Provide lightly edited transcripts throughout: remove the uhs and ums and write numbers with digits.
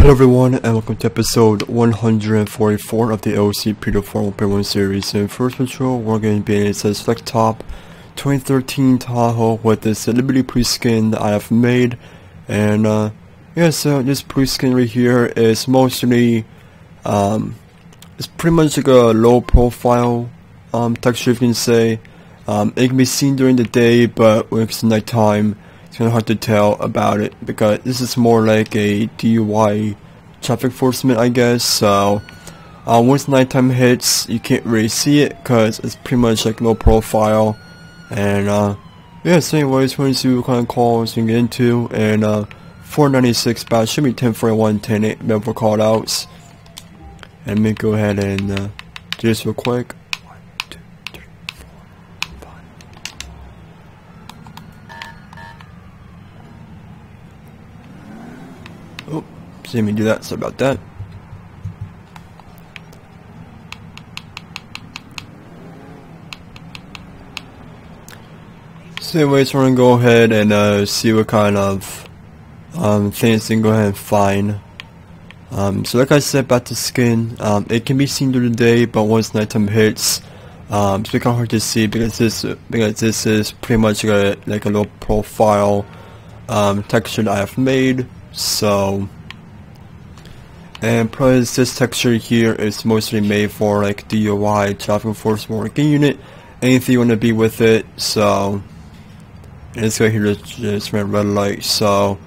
Hello everyone, and welcome to episode 144 of the LCPDFR 1.1 series. In first patrol, we're going to be in a select top 2013 Tahoe with this Liberty pre-skin that I have made. And yeah, so this pre-skin right here is mostly it's pretty much like a low profile texture, if you can say. It can be seen during the day, but when it's nighttime, it's kind of hard to tell about it because this is more like a DUI traffic enforcement, I guess. So once nighttime hits, you can't really see it because it's pretty much like low profile. And yeah, so anyways, we're going to see what kind of calls you can get into. And 496 batch should be 1041, 10.8 available call outs. And let me go ahead and do this real quick. See me do that, sorry about that. So anyways, we're gonna go ahead and see what kind of things we can go ahead and find. So like I said about the skin, it can be seen during the day, but once nighttime hits, it's kind of hard to see because this is pretty much like a low profile texture that I have made. So. And plus this texture here is mostly made for like DUI, traffic enforcement working unit, anything you want to be with it. So and it's right here just red light. So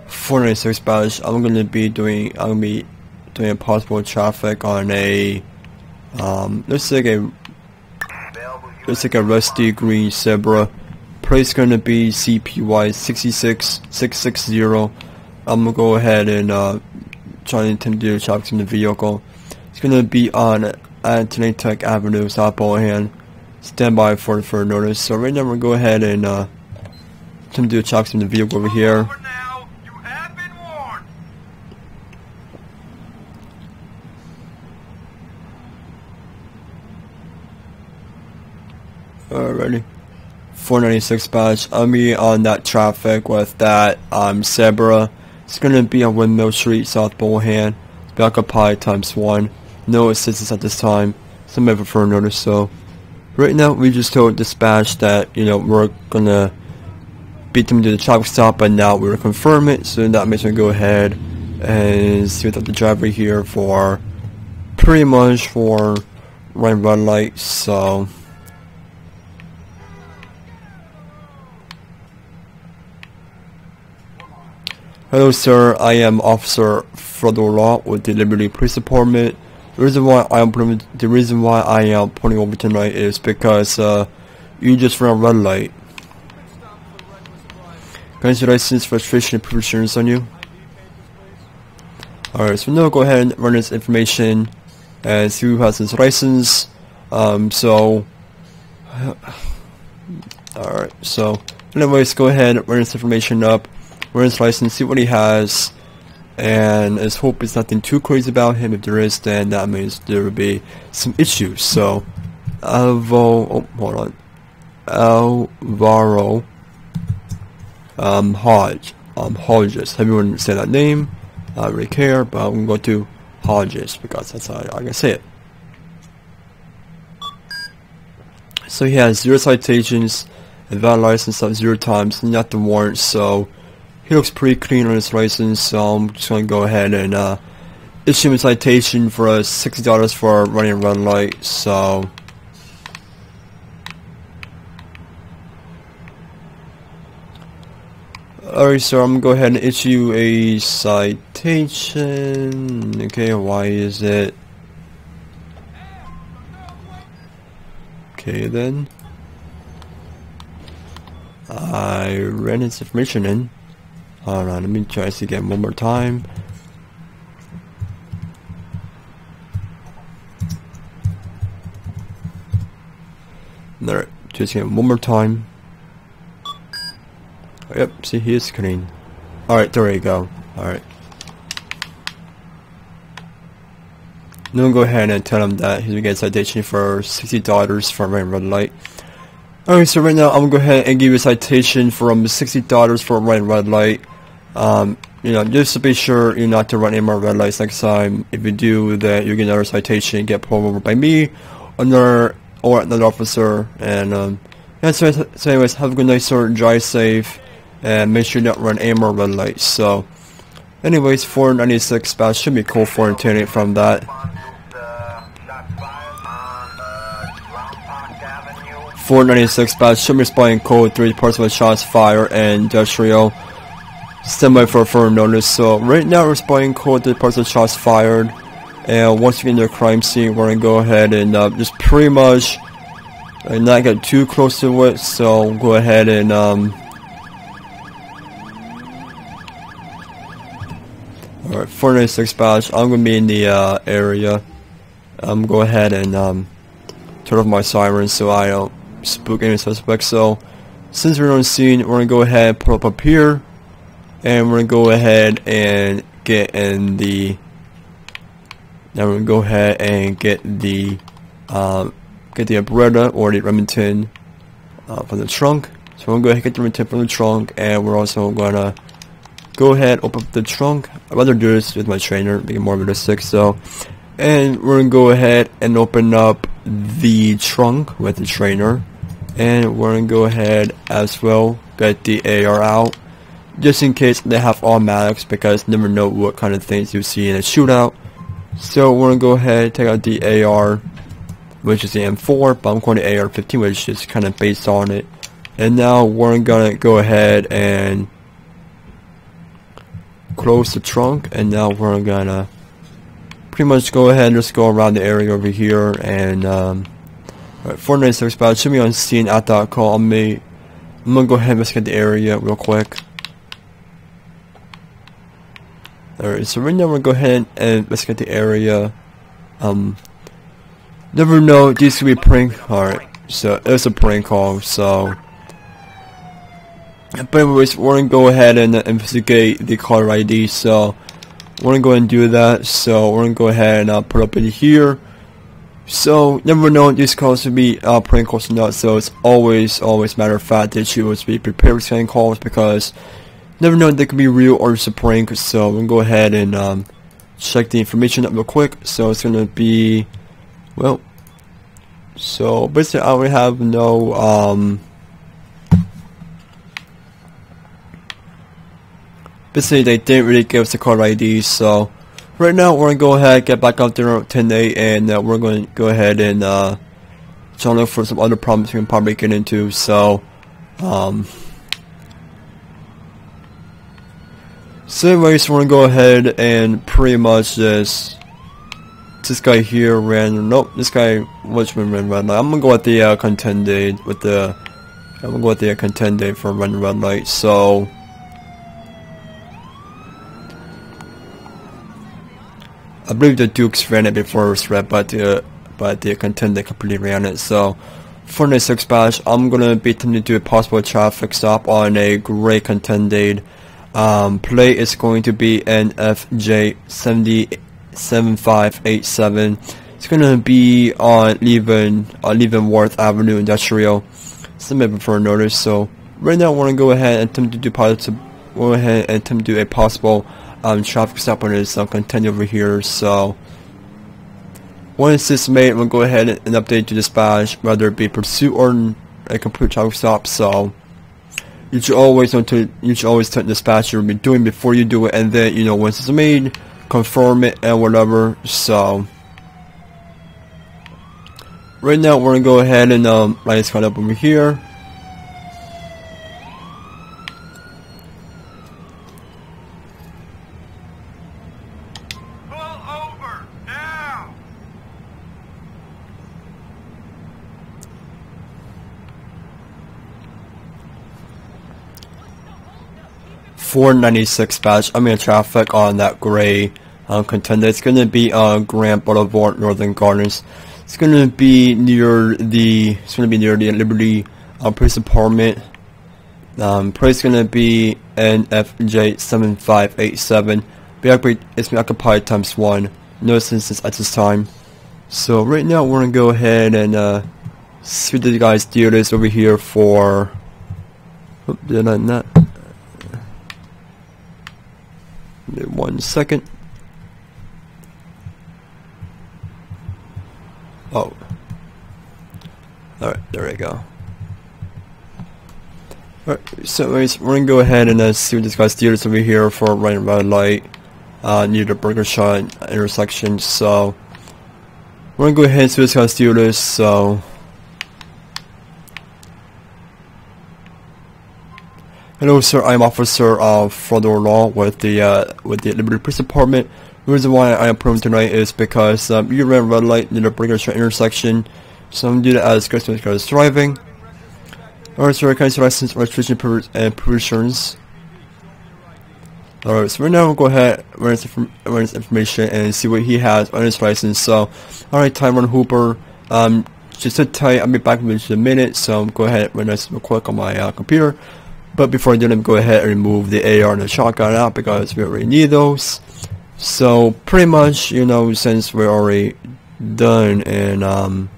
496 badge, I'm gonna be doing a possible traffic on a looks like a rusty green Zebra. Price gonna be CPY 66660. I'm gonna go ahead and trying to do traffic in the vehicle. It's gonna be on Anthony Tech Avenue, South Bowhan. Stand by for further notice. So right now we're gonna go ahead and to do traffic in the vehicle over here. Alrighty. 496 badge. I'll be on that traffic with that Zebra. It's gonna be on Windmill Street, South Bowhan. It's been occupied ×1. No assistance at this time. Some ever for notice. So right now we just told dispatch that we're gonna beat them to the traffic stop, but now we're gonna confirm it. So that makes me go ahead and see without the driver here for pretty much for running red light. So. Hello sir, I am Officer Frodo Law with the Liberty Police Department. The reason why I am pulling over tonight is because you just ran a red light. Can I see license, registration, and proof of insurance on you? Alright, so now go ahead and run this information and see who has his license. Alright, so anyways, go ahead and run this information up. Run his license, see what he has, and let's hope it's nothing too crazy about him. If there is, then that means there will be some issues. So, Alvaro Hodges. Everyone say that name. I don't really care, but I'm gonna go to Hodges because that's how I can say it. So he has 0 citations, a valid license of 0 times, not the warrant. So. He looks pretty clean on his license, so I'm just going to go ahead and issue him a citation for $60 for running a red light. So alright, so I'm going to go ahead and issue a citation. Okay, why is it? Okay then. I ran his information in. Hold on, let me try this again one more time. Alright, just again one more time. Yep, see, he is clean. Alright, there we go. Alright. Now go ahead and tell him that he's gonna get a citation for $60 for running red light. Alright, so right now I'm gonna go ahead and give you a citation for $60 for running red light. just to be sure you not to run any more red lights next time. If you do, that you get another citation, get pulled over by me, or another officer. And yeah, so anyways, have a good night, sir. Drive safe, and make sure you don't run any more red lights. So, anyways, 496 badge should be cool for intending from that. 496 badge should be responding code 3 parts of a shots fired and industrial. Stand by for a firm notice. So right now we're responding code 3 parts of shots fired, and once we get into the crime scene, we're gonna go ahead and just pretty much not get too close to it. So go ahead and alright, 496 badge. I'm gonna be in the area. I'm go ahead and turn off my siren so I don't spook any suspects. So since we're on the scene, we're gonna go ahead and pull up here, and we're gonna go ahead and get in the. Now we're gonna go ahead and get the Beretta or the Remington from the trunk. So we're gonna go ahead and get the Remington from the trunk, and we're also gonna go ahead open up the trunk. I'd rather do this with my trainer, make it more realistic. So, and we're gonna go ahead and open up the trunk with the trainer, and we're gonna go ahead as well get the AR out, just in case they have automatics, because you never know what kind of things you see in a shootout. So we're gonna go ahead and take out the AR, which is the M4, but I'm calling the AR-15, which is kind of based on it. And now we're gonna go ahead and close the trunk, and now we're gonna pretty much go ahead and just go around the area over here. And alright, 496 badge should be on scene at that call on me. I'm gonna go ahead and investigate the area real quick. Alright, so right now we're gonna go ahead and investigate the area. Never know, these could be prank. Alright, so it's a prank call. So, but anyways, we're gonna go ahead and investigate the caller ID. So we're gonna go ahead and do that. So we're gonna go ahead and put up in here. So never know these calls to be prank calls or not. So it's always matter of fact that you must be prepared for scanning calls, because never know they could be real or just a prank. So we're gonna go ahead and check the information up real quick. So it's gonna be, well, so basically I would have no basically they didn't really give us the caller ID. So right now we're gonna go ahead, get back out there at 10-8, and we're going to go ahead and try to look for some other problems we can probably get into. So so anyways, we're gonna go ahead and pretty much just this guy here ran. Nope, this guy ran red light. I'm gonna go with the contended with the. I'm gonna go with the contended for running red light. So I believe the Dukes ran it before it was red, but the contended completely ran it. So 496 badge. I'm gonna be attempting to do a possible traffic stop on a gray contended. Plate is going to be NFJ 7587. It's gonna be on Leavenworth Avenue Industrial. Submit before notice. So right now we're gonna go ahead and attempt to do a possible traffic stop on this contender over here. So once this is made, we'll go ahead and update to dispatch, whether it be pursuit or a complete traffic stop. So you should always tell the dispatcher what you're doing before you do it, and then once it's made, confirm it and whatever. So right now we're gonna go ahead and light this card up over here. Pull over now. 496 badge. I'm in traffic on that gray contender. It's gonna be on Grant Boulevard, Northern Gardens. It's gonna be near the Liberty Police Department. Price gonna be NFJ 7587. It's been occupied ×1. No assistance at this time. So right now we're gonna go ahead and see what the guys do this over here for. Did I not? 1 second. Oh. Alright, there we go. Alright, so anyways, we're gonna go ahead and see what this guy's deal is over here for running red light near the burger shot intersection. So we're gonna go ahead and see what this guy's deal is. So hello sir, I'm Officer Frodo Law with the Liberty Police Department. The reason why I am proving tonight is because you ran red light near the burger shot intersection. So I'm gonna do that as customer car is driving. Alright, sir, can I see license, registration, and permissions? Alright, so right now we'll go ahead and run his information and see what he has on his license. So, alright, Tyrone Hooper, just sit tight, I'll be back in just a minute. So go ahead and run this real quick on my computer. But before I do that, go ahead and remove the AR and the shotgun out because we already need those. So pretty much, you know, since we're already done and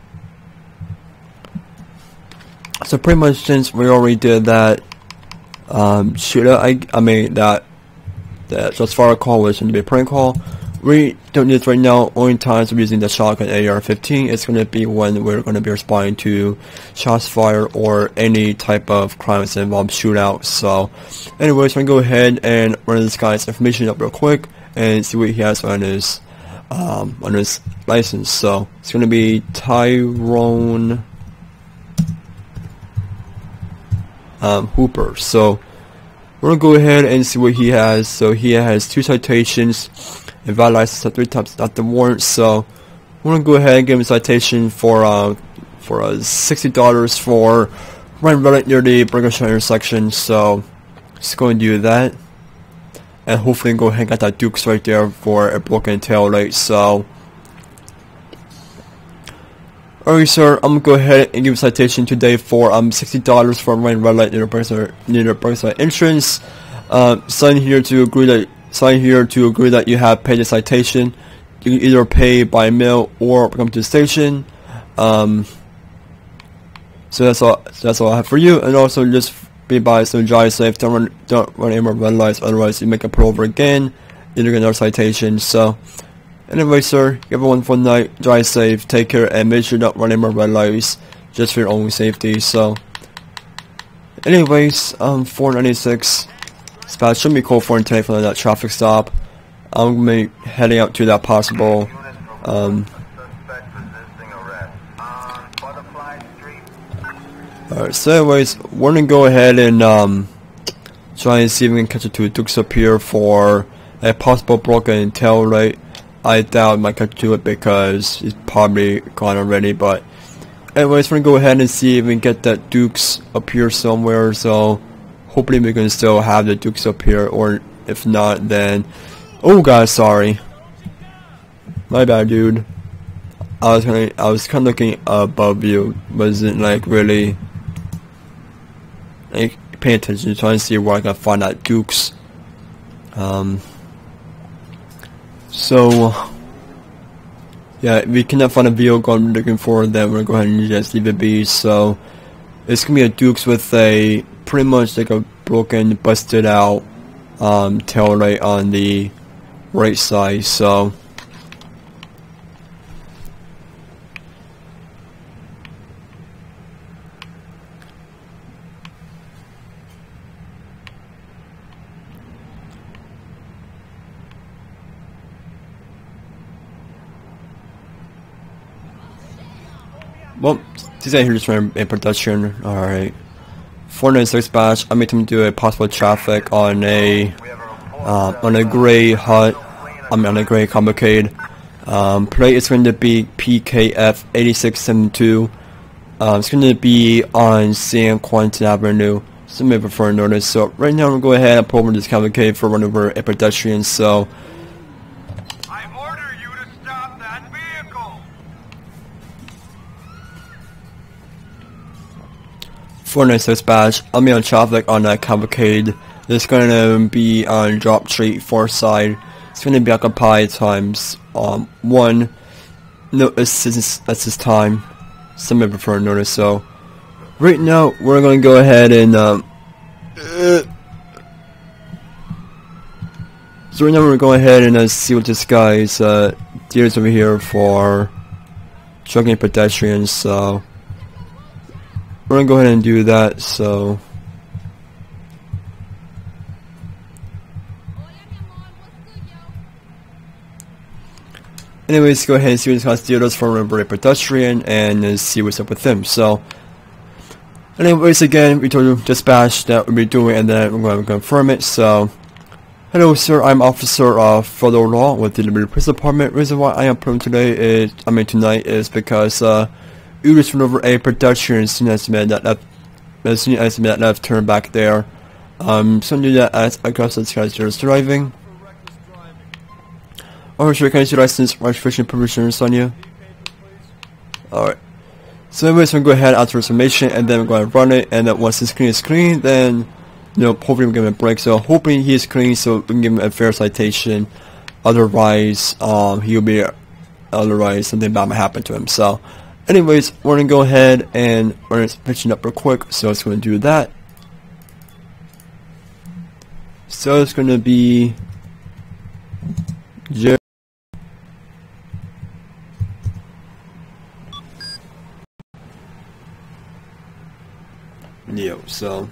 so pretty much since we already did that shootout, I mean that just far call was going to be a prank call. We don't need this right now. Only times we're using the shotgun AR-15 is going to be when we're going to be responding to shots fired or any type of crimes that involve shootouts. So anyways, we're going to go ahead and run this guy's information up real quick and see what he has on his license. So it's going to be Tyrone Hooper. So we're gonna go ahead and see what he has. So he has 2 citations, and valid license at 3 times not the warrant. So we're gonna go ahead and give him a citation for $60 for running red light near the burger shot intersection. So just go and do that, and hopefully go ahead and get that Dukes right there for a broken tail light. So alright, sir, I'm gonna go ahead and give a citation today for $60 for running red light near the burger entrance. Sign here to agree that you have paid the citation. You can either pay by mail or come to the station. So that's all I have for you. And also just be advised to drive safe. Don't run any more red lights, otherwise you make a pull over again. You're gonna get another citation. So anyway, sir, you have a wonderful night, drive safe, take care, and make sure you don't run any more red lights, just for your own safety. So, anyways, 496, dispatch, show me code 4 and today for that traffic stop. I'm going to be heading out to that possible, alright, so anyways, we're going to go ahead and, try and see if we can catch it to a Dukes up here for a possible broken tail light. I doubt I might catch to it because it's probably gone already, but anyways, we're gonna go ahead and see if we can get that Dukes up here somewhere. So hopefully we can still have the Dukes up here, or if not, then oh god, sorry, my bad, dude. I was kind of looking above you, wasn't like really like paying attention, trying to see where I can find that Dukes. So yeah, if we cannot find a vehicle I'm looking for, then we're going to go ahead and just leave it be. So it's gonna be a Dukes with a pretty much like a broken, busted out tail light on the right side. So well, these guys here just ran in production. Alright. 496 batch. I made him do a possible traffic on a gray hut. on a gray Comicade. Plate is going to be PKF 8672. It's going to be on San Quentin Avenue. Some may prefer notice. So right now we'll go ahead and pull over this Comicade for run over a pedestrian. So 496 badge. I'll be on traffic on that Cavalcade. It's gonna be on Drop Street, 4th side. It's gonna be occupied times 1. No assistance at this time. Some may prefer notice. So right now we're gonna go ahead and So right now we're going to go ahead and see what this guy's deals over here for trucking pedestrians. So we're going to go ahead and do that. So anyways, go ahead and see what this guy's deals for a pedestrian and see what's up with him. So anyways, again, we told you dispatch that we'll be doing, and then we're going to confirm it. So hello sir, I'm Officer of Federal Law with the Liberty Police Department. Reason why I am putting tonight is because you just ran over a pedestrian as soon as you made that left turn back there. So do that as I guess this guy's just driving. Alright, sure, can I see your license, registration, permissions on you? Alright. So anyways, we're going to go ahead and answer information, and then we're going to run it, and then once the screen is clean, then hopefully we'll give him a break. So hoping he is clean so we can give him a fair citation. Otherwise, something bad might happen to him. So anyways, we're going to go ahead and we're going to pitch it up real quick. So it's going to do that. So it's going to be so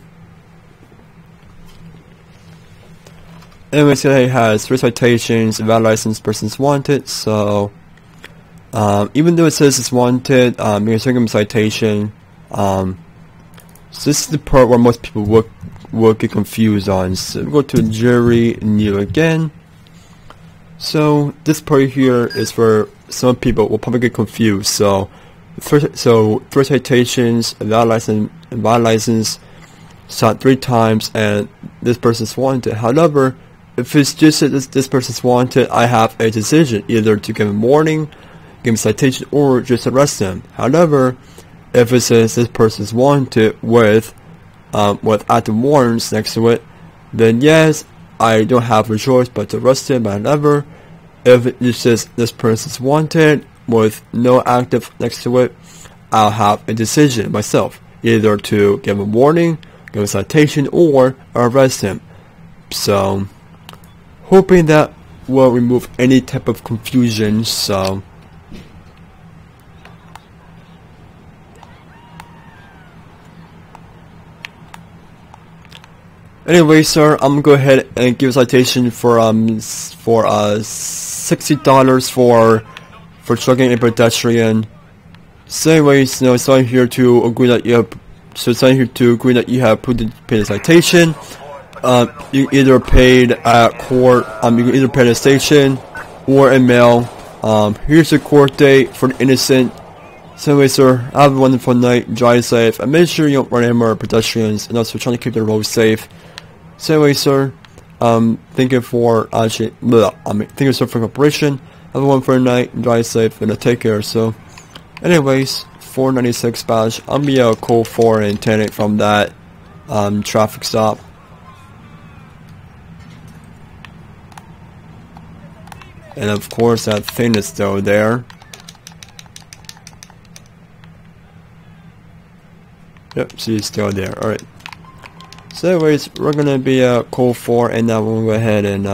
anyways, he has 3 citations, valid license, persons wanted. So even though it says it's wanted, you can give him a citation. So this is the part where most people will get confused on. So we'll go to jury new again. So this part here is where some people will probably get confused. So 3 citations, valid license, shot 3 times, and this person's wanted. However, if it's just that this person's wanted, I have a decision either to give him warning, give him a citation, or just arrest him. However, if it says this person's wanted with active warrants next to it, then yes, I don't have a choice but to arrest him. However, if it just says this person's wanted with no active next to it, I'll have a decision myself, either to give him a warning, give him a citation, or arrest him. So hoping that will remove any type of confusion. So anyway, sir, I'm gonna go ahead and give a citation for $60 for trucking a pedestrian. So anyways, sign here to agree that you have. So sign here to agree that you have paid the citation. You either paid at court. You can either pay at a station or in mail. Here's the court date for the innocent. So anyway, sir, have a wonderful night. Drive safe, and make sure you don't run any more pedestrians, and also trying to keep the road safe. So anyway, sir, thank you for thank you sir for cooperation. Have a wonderful night. Drive safe, and take care. So anyways, 496 badge. I'll be a code 4 and 10 from that traffic stop. And of course that thing is still there. Yep, she's still there. Alright. So anyways, we're gonna be a code 4, and now we'll go ahead and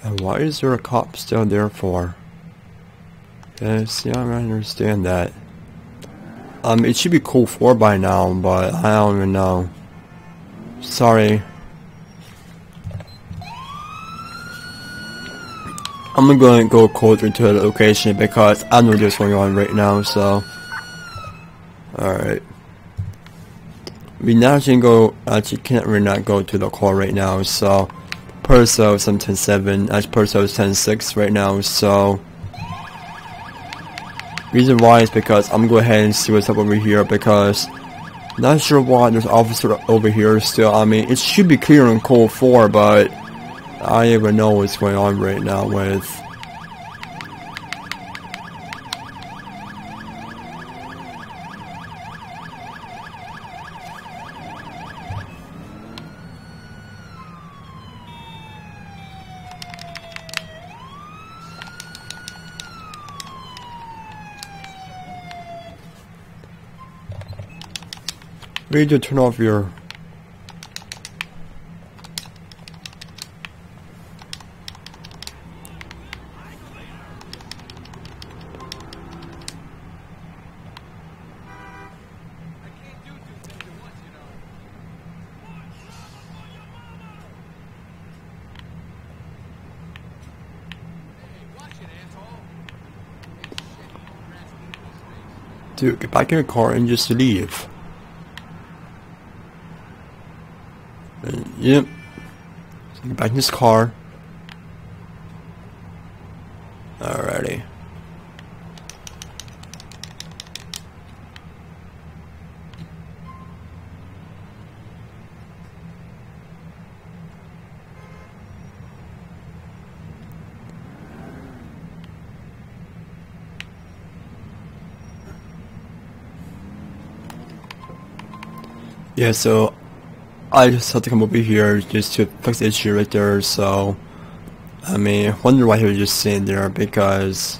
and why is there a cop still there for? Okay, see, I don't understand that. It should be code 4 by now, but I don't even know. Sorry. I'm going to go closer to the location because I know what's going on right now, so. Alright. We naturally can't really not go to the call right now, so. Perso is 10.7, as Perso is 10.6 right now, so. Reason why is because I'm gonna go ahead and see what's up over here, because not sure why there's an officer over here still. I mean, it should be clear in code 4, but I don't even know what's going on right now with. you do? Turn off your... Dude, get back in your car and just leave. Yep. So get back in this car. Alrighty. Yeah, so I just had to come over here just to fix the issue right there. So I mean, I wonder why he was just sitting there, because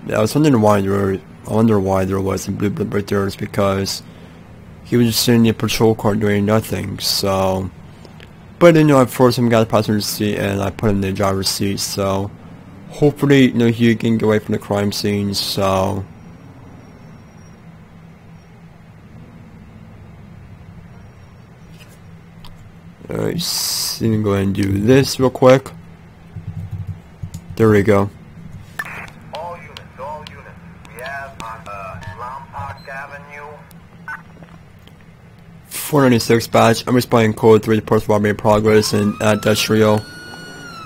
yeah, I was wondering why there was a blue blip right there. It's because he was just sitting in a patrol car doing nothing. So, but then, you know, I forced him to get the passenger seat and I put him in the driver's seat. So hopefully, you know, he can get away from the crime scene. So. Alright, so I'm going to go ahead and do this real quick. There we go. All units. We have on Lombok Avenue. 496 batch. I'm responding code 3 reports robbery in progress in industrial.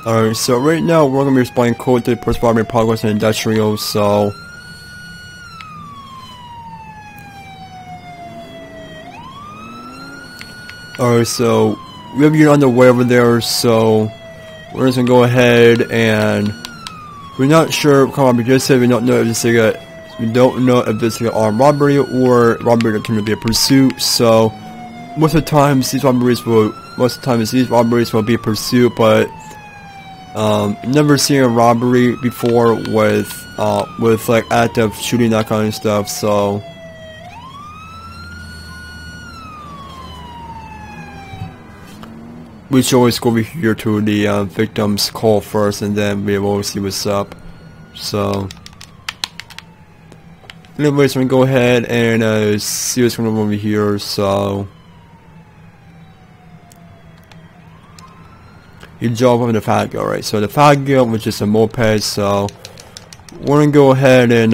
Alright, so right now we're going to be responding code 3 reports robbery in progress in industrial, so. Alright, so we have your underway over there, so we're just gonna go ahead and we're not sure. Come on, we just said we don't know if this is an armed robbery or robbery that turned to be a pursuit. So most of the times these robberies will be a pursuit, but never seen a robbery before with like active shooting, that kind of stuff. So. We should always go over here to the victim's call first, and then we will see what's up. So, anyways, we're gonna go ahead and see what's going on over here. So, you jump on the Fagio, right? So the Fagio, which is a moped. So we're gonna go ahead and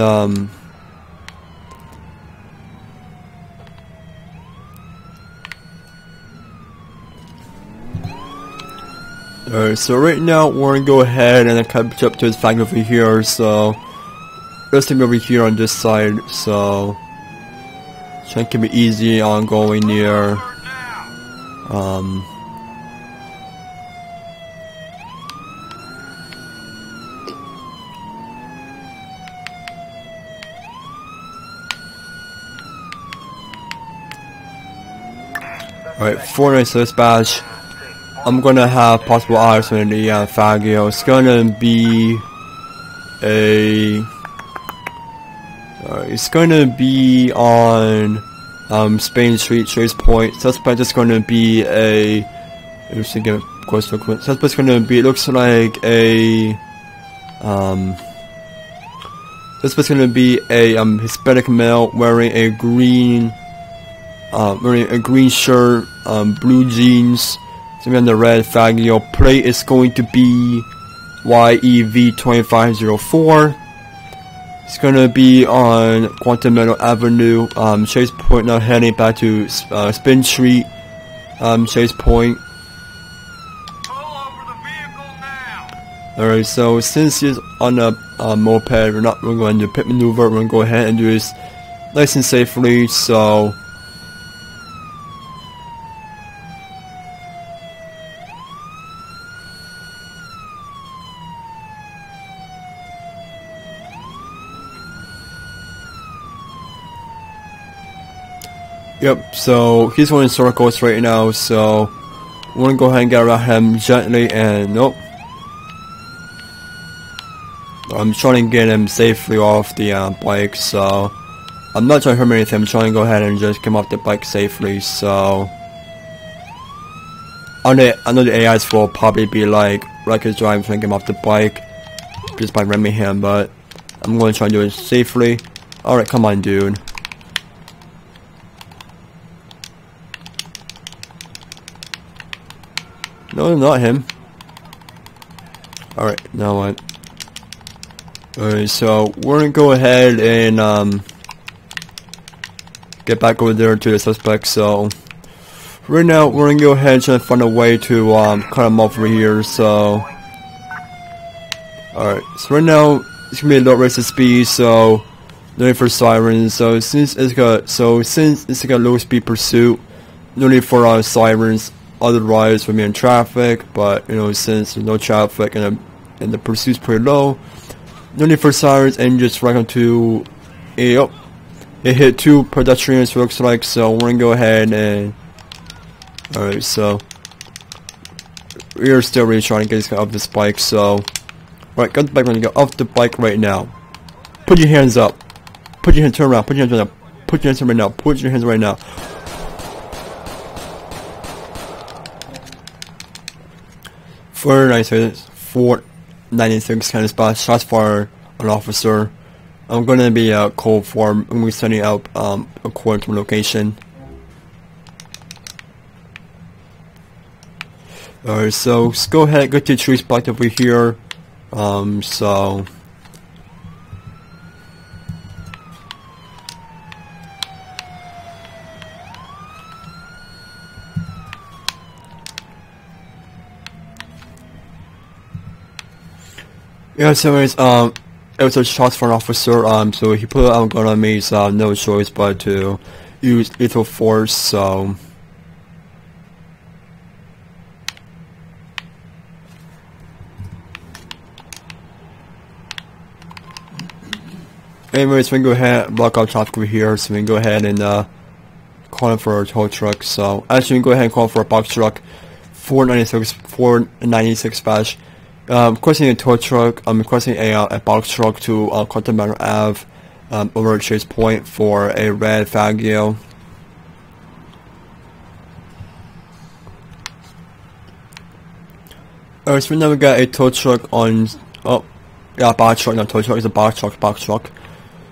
Alright, so right now we're gonna go ahead and catch up to this flag over here. So let's take me over here on this side. So trying to keep it easy on going near. Alright, 496 badge. I'm gonna have possible eyes on the Fagio. It's gonna be it's gonna be on Spain Street, Chase Point. Suspect is gonna be suspect's gonna be, it looks like a suspect's gonna be a Hispanic male wearing a green shirt, blue jeans. Something on the red Fagio. Plate is going to be YEV2504. It's gonna be on Quantum Meadow Avenue, Chase Point. Now heading back to Spin Street, Chase Point. Alright, so since he's on a moped, we're going to do pit maneuver. We're gonna go ahead and do this nice and safely. So. Yep, so he's going in circles right now, so we're gonna go ahead and get around him gently, and nope. I'm trying to get him safely off the bike, so I'm not trying to hurt him anything, I'm trying to go ahead and just come off the bike safely, so I know the AIs will probably be like reckless driving trying to get him off the bike just by ramming him, but I'm going to try to do it safely. Alright, come on, dude. No, not him. Alright, now what? Alright, so we're gonna go ahead and get back over there to the suspect. So right now we're gonna go ahead and try to find a way to cut him off over here. So alright, so right now it's gonna be a low rate of speed, so no need for sirens. So since it's got low speed pursuit, no need for sirens. Otherwise we'll be in traffic, but you know, since there's no traffic and the pursuit's pretty low, no need for sirens, and just right onto it hit 2 pedestrians, looks like. So we're gonna go ahead and alright, so we're still really trying to get this guy off this bike. So alright, got the bike, we're gonna go off the bike right now. Put your hands up. Put your hands, turn around, put your hands right now. Put your hands right now. Put your hands right now. 496 kind of spot. Shots fired an officer. I'm gonna be cold form. I'm gonna be sending out according to my location. Alright, so let's go ahead, go to the tree spot over here. So yeah, so anyways, it was a shots for an officer, so he put a gun on me, so no choice but to use lethal force. So anyways, we can go ahead and block out traffic over here, so we can go ahead and call him for a tow truck. So actually, we can go ahead and call for a box truck, 496 badge. Requesting a tow truck. I'm requesting a box truck to Continental Ave over at Chase Point for a red Faggio. Alright, so now we got a tow truck on. Oh, yeah, box truck, not tow truck. It's a box truck.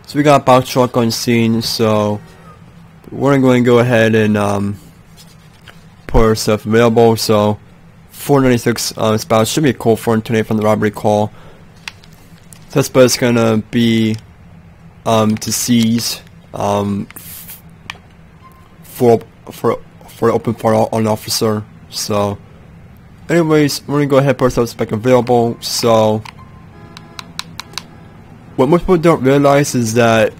So we got a box truck on scene. So we're going to go ahead and put our stuff available. So 496 spouse should be a call for today from the robbery call. Suspect's gonna be to seize for open fire on an officer. So anyways, we're gonna go ahead and put suspect available. So what most people don't realize is that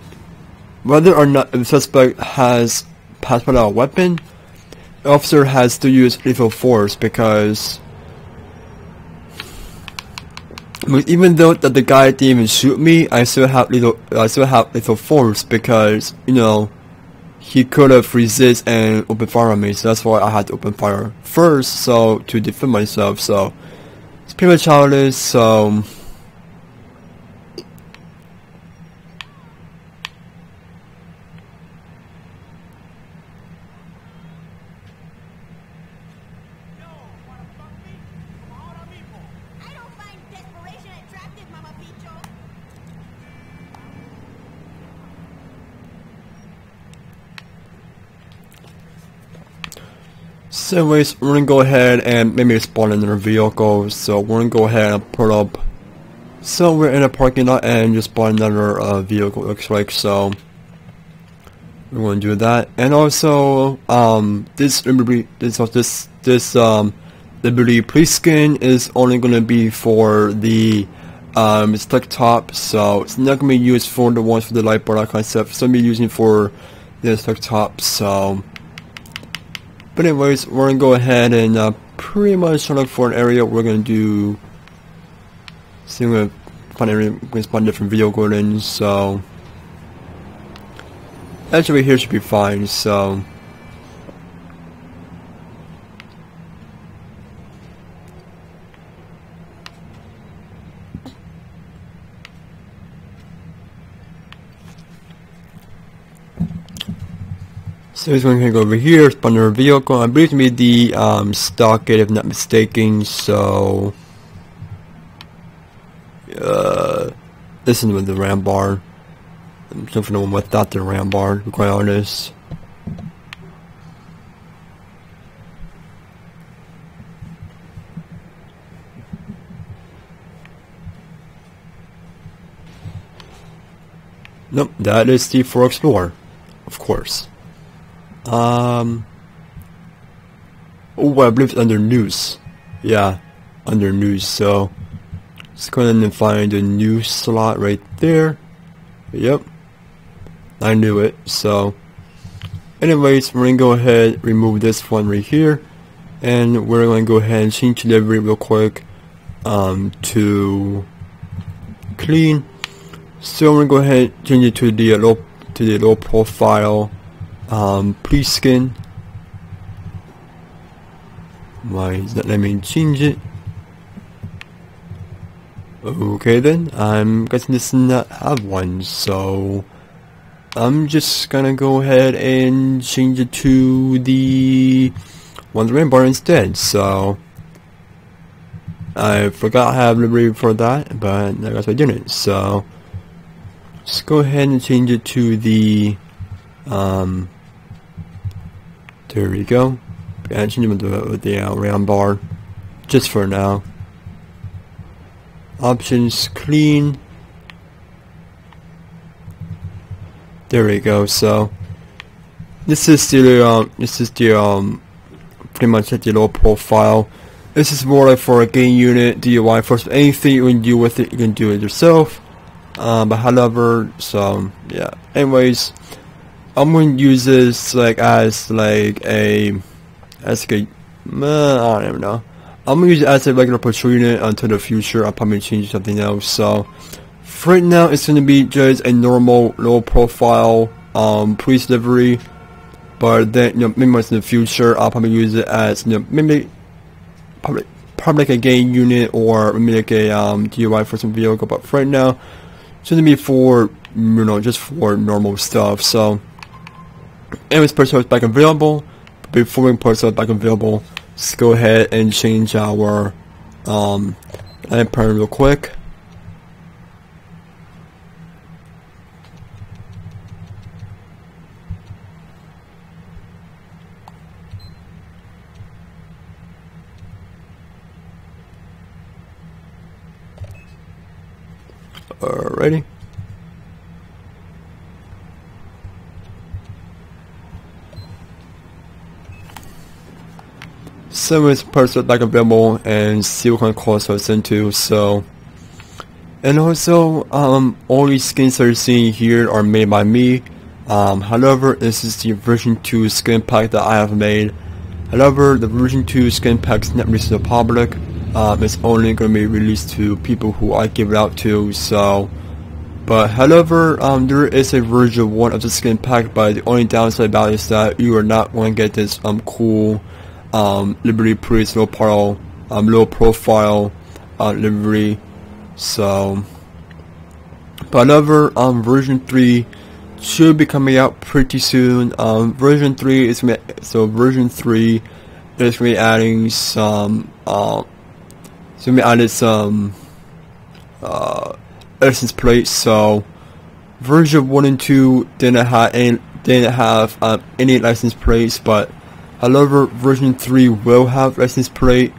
whether or not the suspect has passed out a weapon, the officer has to use lethal force, because even though that the guy didn't even shoot me, I still have lethal force, because you know he could have resisted and open fire on me. So that's why I had to open fire first, so to defend myself. So it's pretty much how it is. So anyways, we're gonna go ahead and maybe spawn in their vehicle. So we're gonna go ahead and put up somewhere in a parking lot and just spawn another vehicle, looks like. So we're gonna do that. And also this Liberty police skin is only gonna be for the stick top, so it's not gonna be used for the ones for the light bar, that kind of stuff. It's gonna be using for the stick top. So but anyways, we're gonna go ahead and pretty much look for an area. We're gonna do. See, we're gonna find an area. We're gonna spawn different vehicle in. So actually, here should be fine. So So it's going to go over here, spawn our vehicle. I believe to be the stock gate if not mistaken. So this is with the RAM bar. I'm looking for the one without the RAM bar, to be quite honest. Nope, that is the Ford Explorer, of course. Oh, I believe it's under news. Yeah, under news. So let's go ahead and find the news slot right there. Yep, I knew it. So anyways, we're gonna go ahead, remove this one right here, and we're gonna go ahead and change delivery real quick to clean. So I'm gonna go ahead and change it to the low profile pre-skin. Why is that? Let me change it. Okay then, I'm guessing this does not have one, so I'm just gonna go ahead and change it to the one the RAM bar instead. So I forgot I have library for that, but I guess I didn't. So let's go ahead and change it to the there we go. And change it with the RAM bar just for now. Options clean. There we go. So this is the pretty much at the low profile. This is more like for a game unit DIY. First, anything you can do with it, you can do it yourself. But however, so yeah. Anyways, I'm going to use this like as a I don't even know. I'm going to use it as a regular patrol unit until the future. I'll probably change something else. So for right now, it's going to be just a normal low profile police livery. But then, maybe once in the future, I'll probably use it as maybe probably like a game unit or maybe like a DIY for some vehicle. But for right now, it's going to be for just for normal stuff. So anyways, person is back available. Before we put it back available, let's go ahead and change our line pattern real quick. Alrighty. So it's person back available and see what kind of course it's into. So, and also all these skins that you're seeing here are made by me. However, this is the version 2 skin pack that I have made. However, the version 2 skin pack is not released to the public. It's only going to be released to people who I give it out to. So, but however, there is a version 1 of the skin pack, but the only downside about it is that you are not going to get this cool Liberty Priest low profile livery. So, but however, version 3 should be coming out pretty soon. Version 3 is version 3 is going to be adding some license plates. So version 1 and 2 didn't have any license plates, but however, version 3 will have license plate.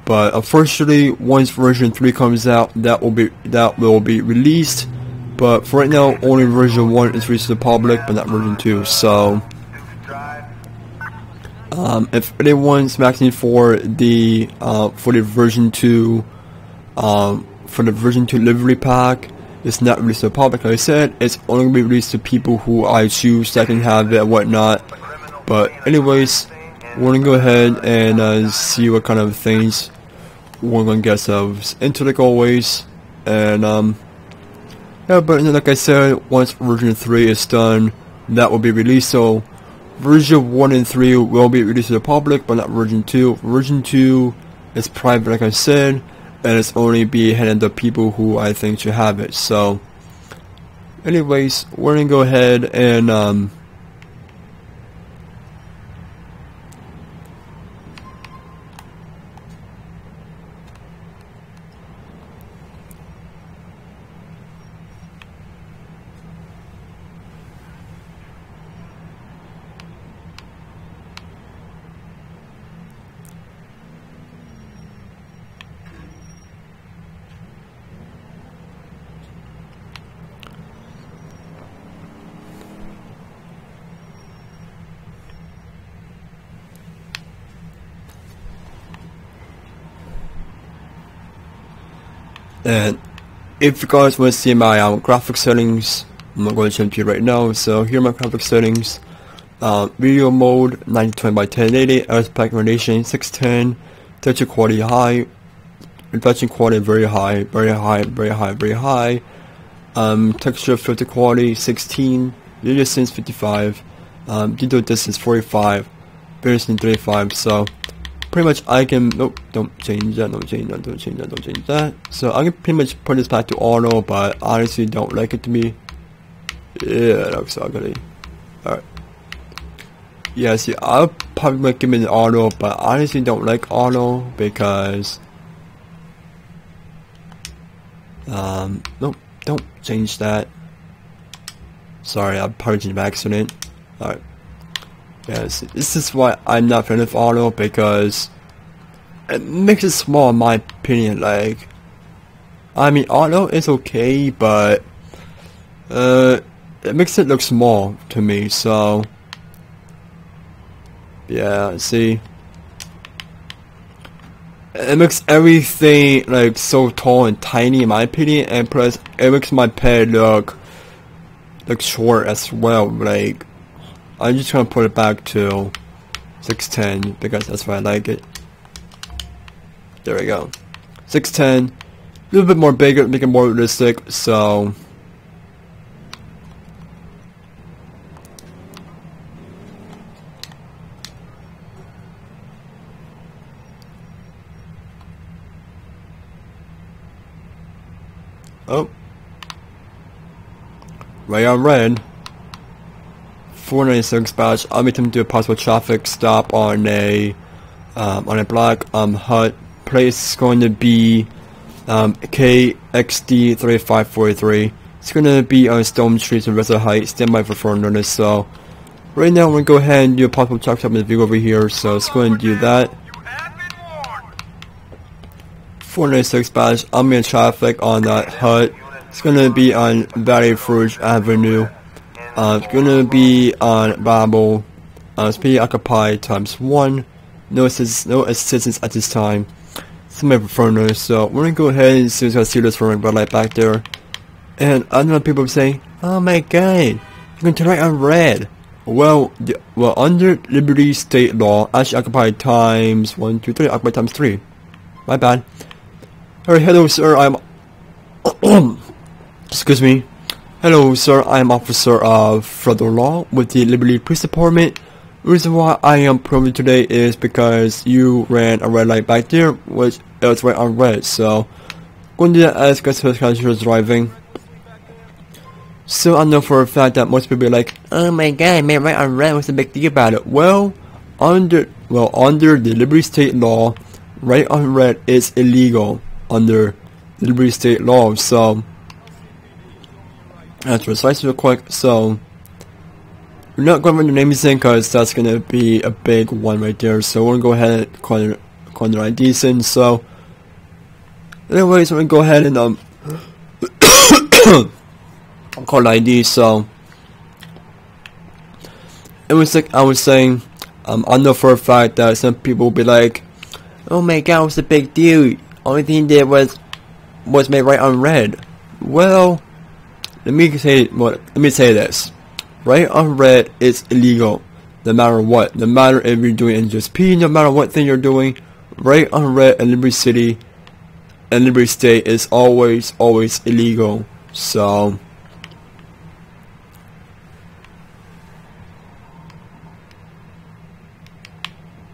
But unfortunately, once version 3 comes out, that will be released. But for right now, only version 1 is released to the public, but not version 2. So, if anyone's asking for the version 2, for the version 2 livery pack, it's not released to the public. Like I said, it's only going to be released to people who I choose that can have it and whatnot. But anyways, we're going to go ahead and see what kind of things we're going to get ourselves into, like always. And yeah, but like I said, once version 3 is done, that will be released. So version 1 and 3 will be released to the public, but not version 2. Version 2 is private, like I said, and it's only be handed to people who I think should have it. So anyways, we're going to go ahead and And if you guys want to see my graphics settings, I'm not going to show it to you right now. So here are my graphics settings. Video mode 1920 by 1080, aspect relation 610, texture quality high, reflection quality very high, very high, very high, very high. Texture filter quality 16, video distance 55, detail distance 45, variation 35. So pretty much I can, nope, don't change that, don't change that, don't change that, don't change that. So I can pretty much put this back to auto, but honestly don't like it to me. Yeah, that looks ugly. Alright. Yeah, see, I'll probably recommend an auto, but I honestly don't like auto because nope, don't change that. Sorry, I probably changed by accident. Alright. Yes, this is why I'm not a fan of auto, because it makes it small in my opinion. Like, I mean, auto is okay, but it makes it look small to me, so yeah, see, it makes everything like so tall and tiny in my opinion, and plus it makes my pad look short as well. Like, I'm just gonna put it back to 610 because that's why I like it. There we go, 610, a little bit more bigger, make it more realistic. So oh, right on red. 496 batch. I'll make them do a possible traffic stop on a black hut. Place is going to be KXD 3543. It's going to be on Stone Street and Resident Heights. Stand by for further notice. So right now I'm going to go ahead and do a possible traffic stop in the view over here. So let's go ahead and do that. 496 batch. I'm in traffic on that hut. It's going to be on Valley Forge Avenue. It's going to be on Babel. It's pretty occupied ×1. No assistance at this time. Some of furnace. So we're going to go ahead and see this for red light back there. And I know people say, oh my god, you're going to turn right on red. Well, under Liberty State Law, actually occupied ×1, 2, 3, occupied ×3. My bad. Alright, hello sir, I'm excuse me. Hello sir, I am Officer of Federal Law with the Liberty Police Department. The reason why I am probing today is because you ran a red light back there, which is right on red. So I'm going to do that as guys was driving. So I know for a fact that most people are like, oh my god, man, right on red, what's the big deal about it? Well, under the Liberty State Law, right on red is illegal under the Liberty State Law. So that's precise real quick. So we're not going to run the names in because that's going to be a big one right there. So we're going to go ahead and call the IDs in. So anyways, we're going to go ahead and call the ID. So it was like I was saying, I know for a fact that some people will be like, oh my god, what's the big deal? Only thing they did was made right on red. Well, let me say this. Right on red is illegal, no matter what. No matter if you're doing NGSP, no matter what thing you're doing, right on red in Liberty City and Liberty State is always illegal. So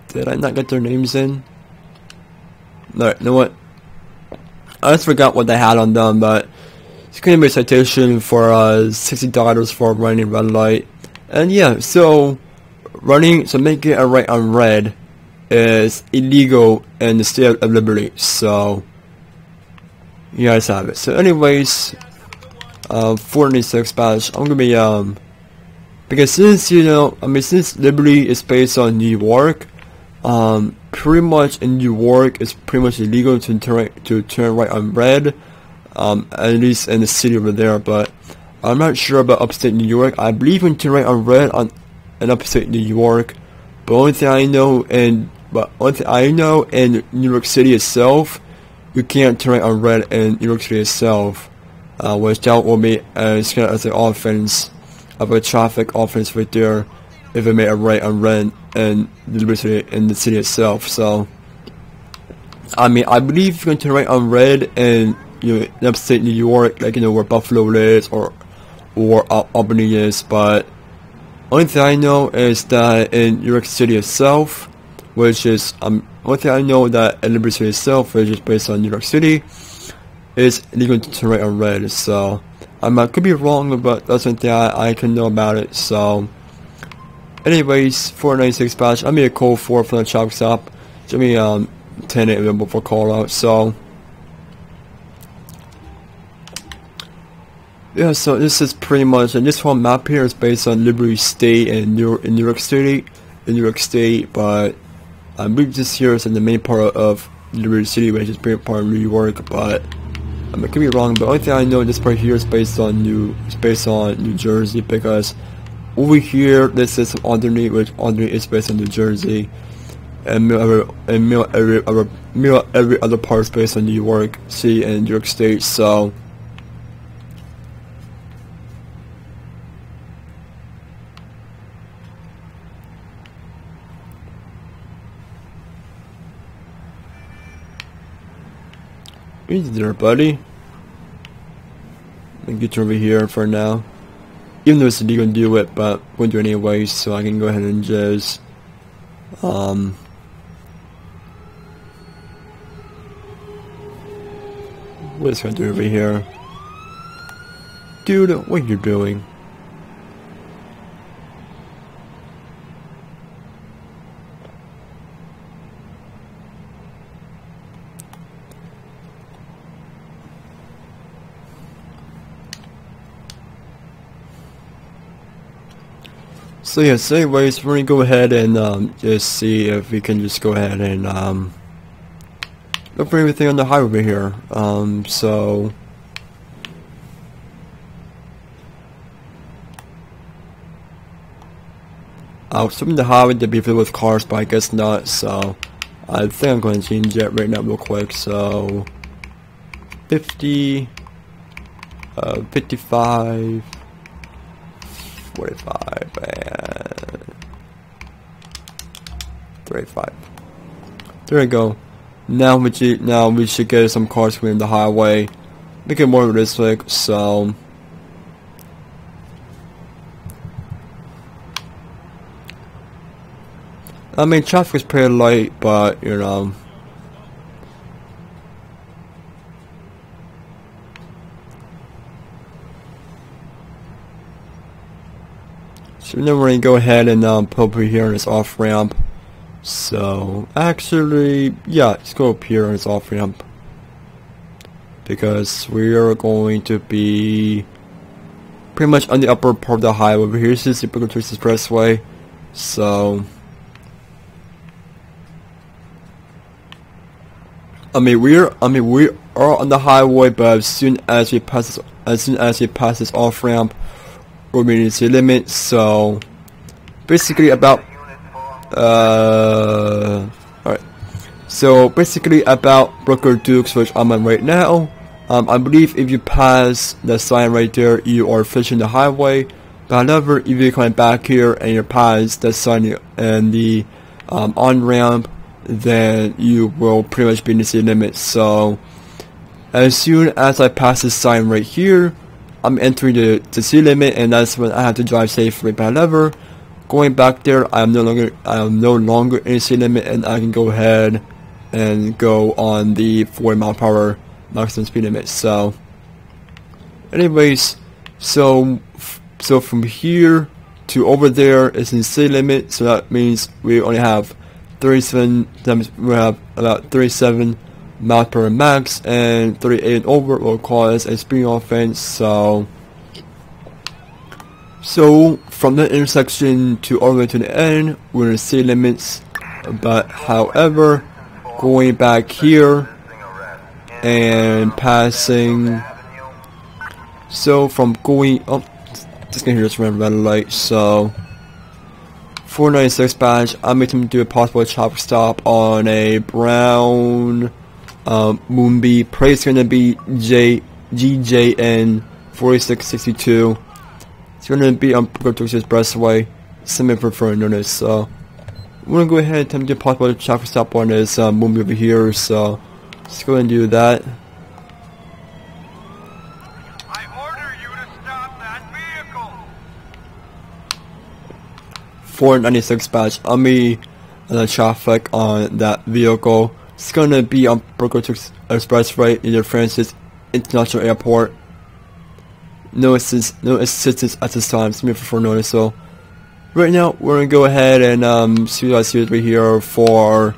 did I not get their names in? No, you know what? I just forgot what they had on them, but it's going to be a citation for $60 for running red light. And yeah, so making a right on red is illegal in the state of Liberty. So you guys have it. So anyways, 496 badge. I'm gonna be because since since Liberty is based on New York, pretty much in New York it's pretty much illegal to turn right on red. At least in the city over there, but I'm not sure about upstate New York. I believe in turn right on red in upstate New York, but only thing I know in New York City itself, you can't turn it on red in New York City itself, which that will be as kind of as an offense of a traffic offense right there if it made a right on red in the city itself. So I mean, I believe you can turn right on red in upstate New York, like where Buffalo is or Albany is, but only thing I know is that in New York City itself, which is one thing I know that in Liberty City itself, which is based on New York City, is illegal to turn right on red. So I could be wrong, but that's one thing I can know about it. So anyways, 496 patch. I made a code for the chop stop. Give me 10 available for call out. So yeah, so this is pretty much, and this whole map here is based on Liberty State and New York State, but I believe this here is in the main part of Liberty City, which is pretty part of New York, but I could be wrong. But the only thing I know, this part here is based on New Jersey, because over here this is underneath, which underneath is based on New Jersey, and every other part is based on New York City and New York State. So easy there, buddy. Let me get you over here for now. Even though it's illegal to do it, but I'm going to do it anyway, so I can go ahead and just what is going to do over here? Dude, what are you doing? So yes, anyways, we're gonna go ahead and just see if we can just go ahead and look for everything on the highway over here. So I was hoping the highway to be filled with cars, but I guess not. So I think I'm going to change it right now real quick. So 50, 55. 45 and 35. There we go. Now we should get some cars coming in the highway, make it more realistic. So I mean, traffic is pretty light, but you know. So now we're going to go ahead and put over here on this off ramp. So actually, yeah, let's go up here on this off ramp, because we are going to be pretty much on the upper part of the highway. Over here, this is the Brooklyn Tourist Expressway. So I mean we are on the highway, but as soon as we pass this off ramp, we're meeting the city limit. So basically about alright. So basically about Brooker Dukes, which I'm on right now. I believe if you pass the sign right there, you are fishing the highway. But however, if you're coming back here and you pass the sign and the on ramp, then you will pretty much be in the city limit. So as soon as I pass this sign right here, I'm entering the city limit, and that's when I have to drive safely. But however, going back there, I am no longer in the city limit, and I can go ahead and go on the 40 mile per hour maximum speed limit. So anyways, so from here to over there is in the city limit. So that means we only have 37. That means we have about 37 miles per hour max, and 38 and over will cause a speeding offense. So from the intersection to all the way to the end, we're in the city limits. But however, going back here and passing, so from going just gonna hear this red light. So 496 badge, I'm making him do a possible chop stop on a brown Moonbee. Price gonna be GJN 4662. It's gonna be on Brooklyn Expressway. Semi preferred notice. So we're gonna go ahead and attempt to possible the traffic stop on this Moonbee over here. So let's go ahead and do that. I order you to stop that vehicle. 496 batch. On me, the traffic on that vehicle. It's gonna be on Brooklyn Expressway in the Francis International Airport. No assistance at this time. Semi preferred notice. So right now we're gonna go ahead and see what I see right here for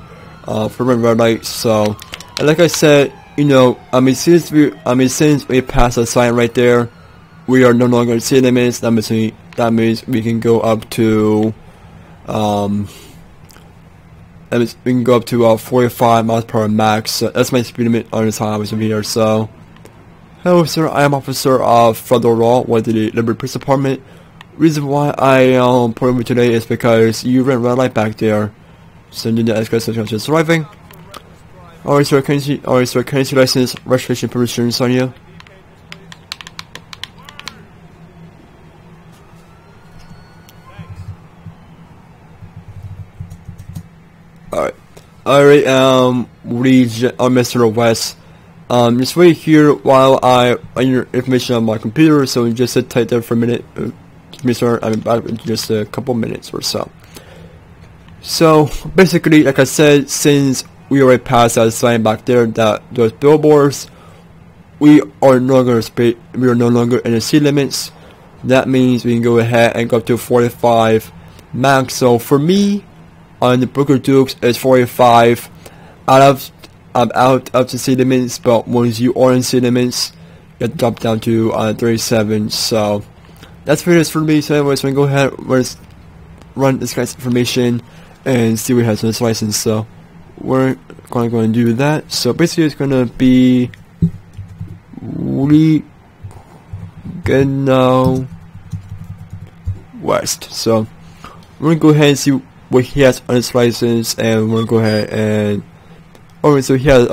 red light. So, and like I said, you know, since we passed the sign right there, we are no longer in city limits. That means we can go up to that means we can go up to 45 miles per hour max. So that's my speed limit on this highway over here. So, hello sir, I am officer of federal law with the Liberty Police Department. Reason why I put over today is because you ran red light back there. So you need to ask us just driving. Alright sir, can you see license, registration, permissions on you? Alright, Mr. West. Just wait here while I enter information on my computer, so just sit tight there for a minute. Sir, I'm back in just a couple minutes or so. So basically, like I said, since we already passed that sign back there, that those billboards, we are no longer in the city limits. That means we can go ahead and go up to 45 max. So for me, on the Brooklyn Dukes, it's 45. I'm out of the city limits, but once you are in city limits, you have to drop down to 37. So that's pretty much for me. So anyways, we can go ahead and run this guy's information and see what he has on his license. So we're going to go and do that. So basically it's going to be Gano West. So we're going to go ahead and see what he has on his license, and we're going to go ahead and alright, so he has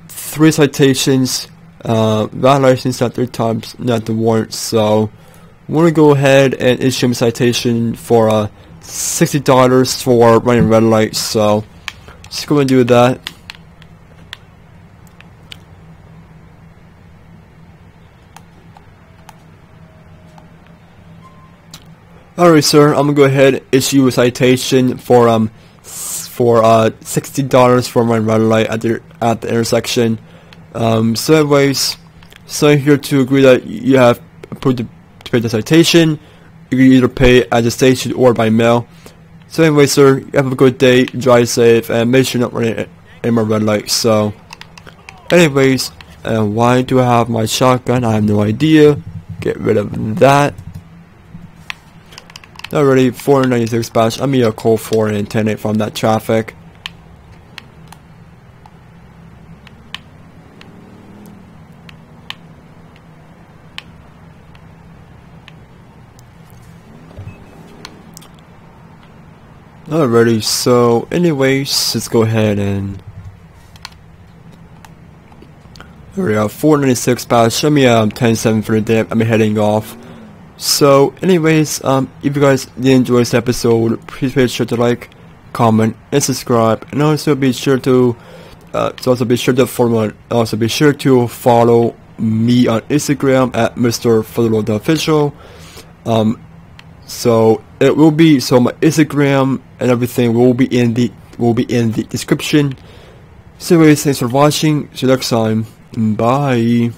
3 citations, valid license not 3 times, not the warrant. So we're going to go ahead and issue him a citation for $60 for running red lights. So let's go and do that. Alright sir, I'm gonna go ahead and issue a citation for $60 for my red light at the intersection. So anyways, so here to agree that you have approved to pay the citation. You can either pay at the station or by mail. So anyway sir, you have a good day, drive safe, and make sure you're not running any more red lights. So anyways, why do I have my shotgun? I have no idea. Get rid of that. Already 496 batch. I'm gonna call 4 and 10-8 from that traffic. Alrighty, so anyways, let's go ahead and we have 496 batch. Show me 10-7 for the day. I'm heading off. So anyways, if you guys did enjoy this episode, please make sure to like, comment, and subscribe, and also be sure to follow me on Instagram at Mr. Official. So it will be, so my Instagram and everything will be in the description. So anyways, thanks for watching. See you next time. Bye.